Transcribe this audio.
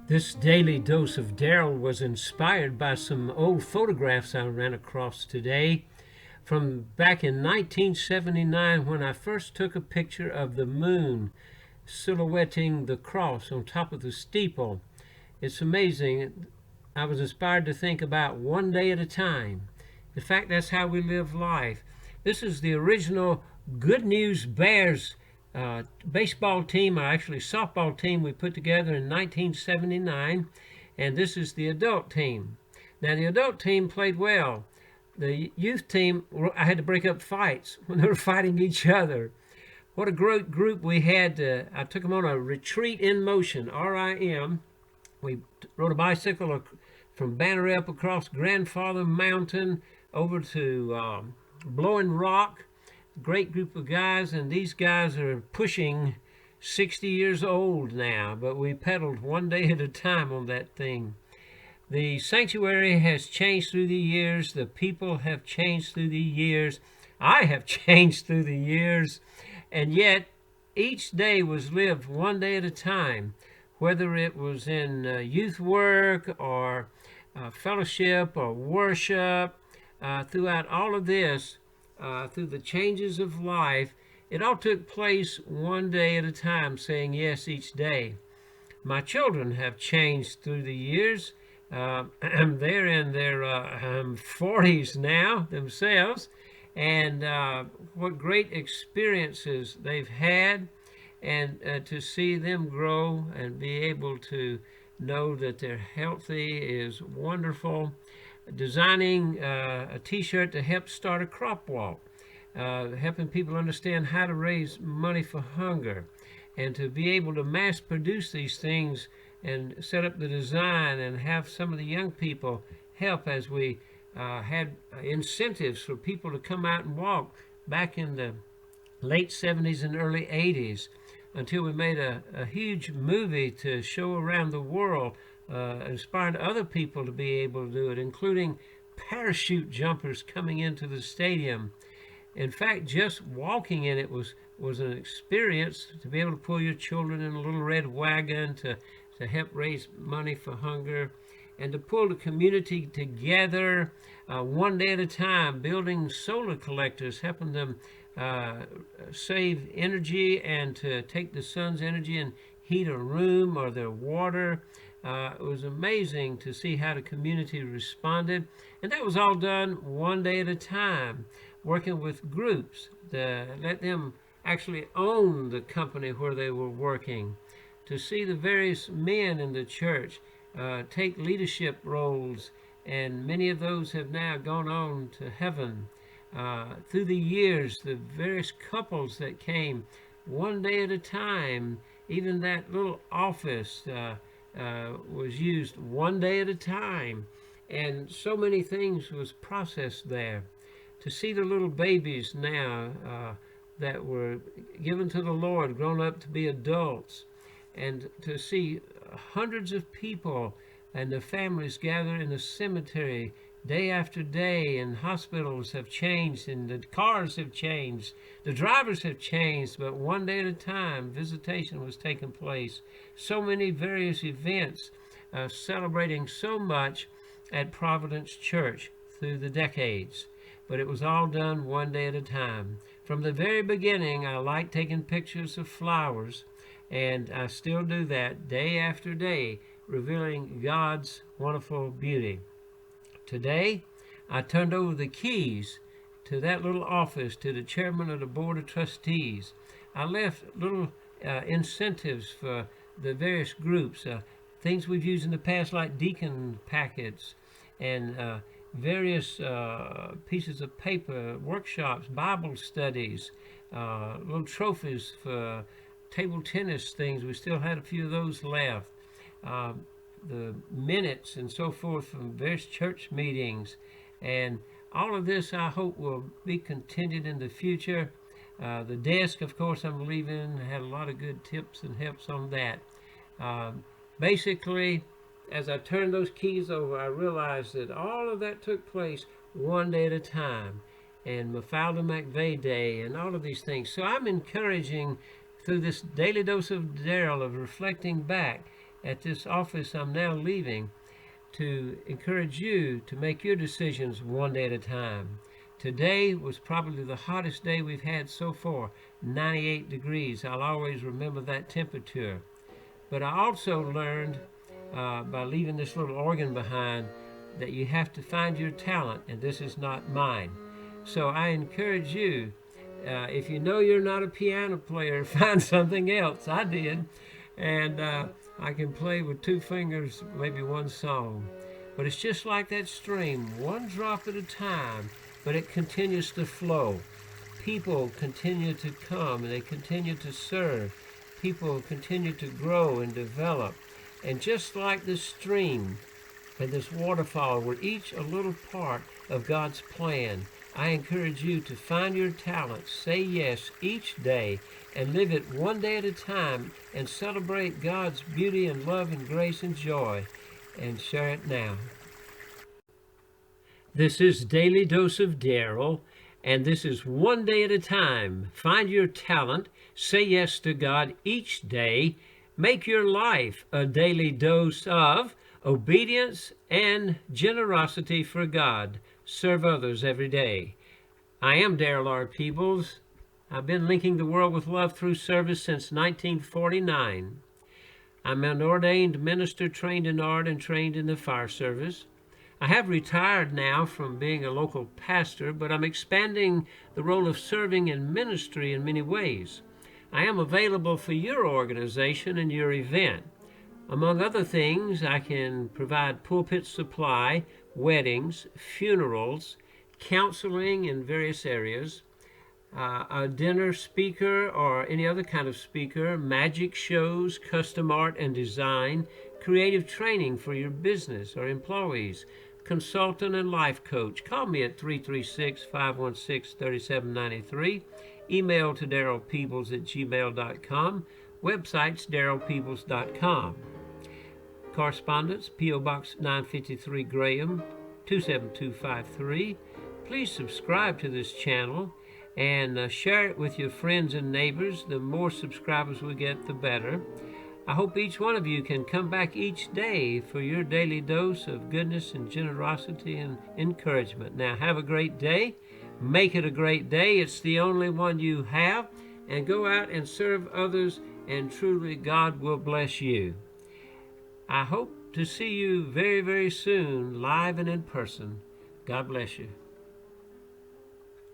This daily dose of Daryl was inspired by some old photographs I ran across today from back in 1979 when I first took a picture of the moon silhouetting the cross on top of the steeple. It's amazing. I was inspired to think about one day at a time. In fact, that's how we live life. This is the original Good News Bears baseball team, or actually softball team, we put together in 1979, and this is the adult team. Now, the adult team played well. The youth team, I had to break up fights when they were fighting each other. What a great group we had. I took them on a retreat in motion, RIM. We rode a bicycle from Banner up across Grandfather Mountain over to Blowing Rock. Great group of guys, and these guys are pushing 60 years old now, but we pedaled one day at a time on that thing. The sanctuary has changed through the years. The people have changed through the years. I have changed through the years, and yet each day was lived one day at a time, whether it was in youth work or fellowship or worship. Throughout all of this, through the changes of life, it all took place one day at a time, saying yes each day. My children have changed through the years. They're in their 40s now themselves, and what great experiences they've had, and to see them grow and be able to know that they're healthy is wonderful. Designing a t-shirt to help start a crop walk, helping people understand how to raise money for hunger, and to be able to mass produce these things and set up the design and have some of the young people help as we had incentives for people to come out and walk back in the late 70s and early 80s, until we made a huge movie to show around the world, inspired other people to be able to do it, including parachute jumpers coming into the stadium. In fact, just walking in it was an experience, to be able to pull your children in a little red wagon to help raise money for hunger, and to pull the community together one day at a time, building solar collectors, helping them save energy and to take the sun's energy and heat a room or their water. It was amazing to see how the community responded, and that was all done one day at a time, working with groups to let them actually own the company where they were working, to see the various men in the church take leadership roles, and many of those have now gone on to heaven. Through the years, the various couples that came one day at a time, even that little office was used one day at a time, and so many things was processed there. To see the little babies now that were given to the Lord, grown up to be adults, and to see hundreds of people and their families gather in the cemetery day after day, and hospitals have changed, and the cars have changed, the drivers have changed, but one day at a time visitation was taking place. So many various events celebrating so much at Providence Church through the decades, but it was all done one day at a time. From the very beginning, I liked taking pictures of flowers, and I still do that day after day, revealing God's wonderful beauty. Today, I turned over the keys to that little office to the chairman of the board of trustees. I left little incentives for the various groups, things we've used in the past, like deacon packets and various pieces of paper, workshops, Bible studies, little trophies for table tennis things. We still had a few of those left. The minutes and so forth from various church meetings, and all of this I hope will be continued in the future. The desk, of course, I'm leaving. I had a lot of good tips and helps on that. Basically, as I turned those keys over, I realized that all of that took place one day at a time, and Mafalda McVeigh Day, and all of these things. So I'm encouraging through this daily dose of Daryl of reflecting back at this office I'm now leaving to encourage you to make your decisions one day at a time. Today was probably the hottest day we've had so far, 98 degrees. I'll always remember that temperature. But I also learned by leaving this little organ behind that you have to find your talent, and this is not mine. So I encourage you, if you know you're not a piano player, find something else. I did, and I can play with two fingers, maybe one song. But it's just like that stream, one drop at a time, but it continues to flow. People continue to come and they continue to serve. People continue to grow and develop. And just like this stream and this waterfall, we're each a little part of God's plan. I encourage you to find your talent, say yes each day, and live it one day at a time, and celebrate God's beauty and love and grace and joy, and share it now. This is Daily Dose of Daryl, and this is one day at a time. Find your talent, say yes to God each day, make your life a daily dose of obedience and generosity for God. Serve others every day. I am Daryl R. Peebles. I've been linking the world with love through service since 1949. I'm an ordained minister trained in art and trained in the fire service. I have retired now from being a local pastor, but I'm expanding the role of serving in ministry in many ways. I am available for your organization and your event. Among other things, I can provide pulpit supply, weddings, funerals, counseling in various areas, a dinner speaker or any other kind of speaker, magic shows, custom art and design, creative training for your business or employees, consultant and life coach. Call me at 336-516-3793. Email to darylpeebles@gmail.com. Websites darylpeebles.com. Correspondence, P.O. Box 953 Graham, 27253. Please subscribe to this channel and share it with your friends and neighbors. The more subscribers we get, the better. I hope each one of you can come back each day for your daily dose of goodness and generosity and encouragement. Now, have a great day. Make it a great day. It's the only one you have. And go out and serve others, and truly God will bless you. I hope to see you very, very soon, live and in person. God bless you.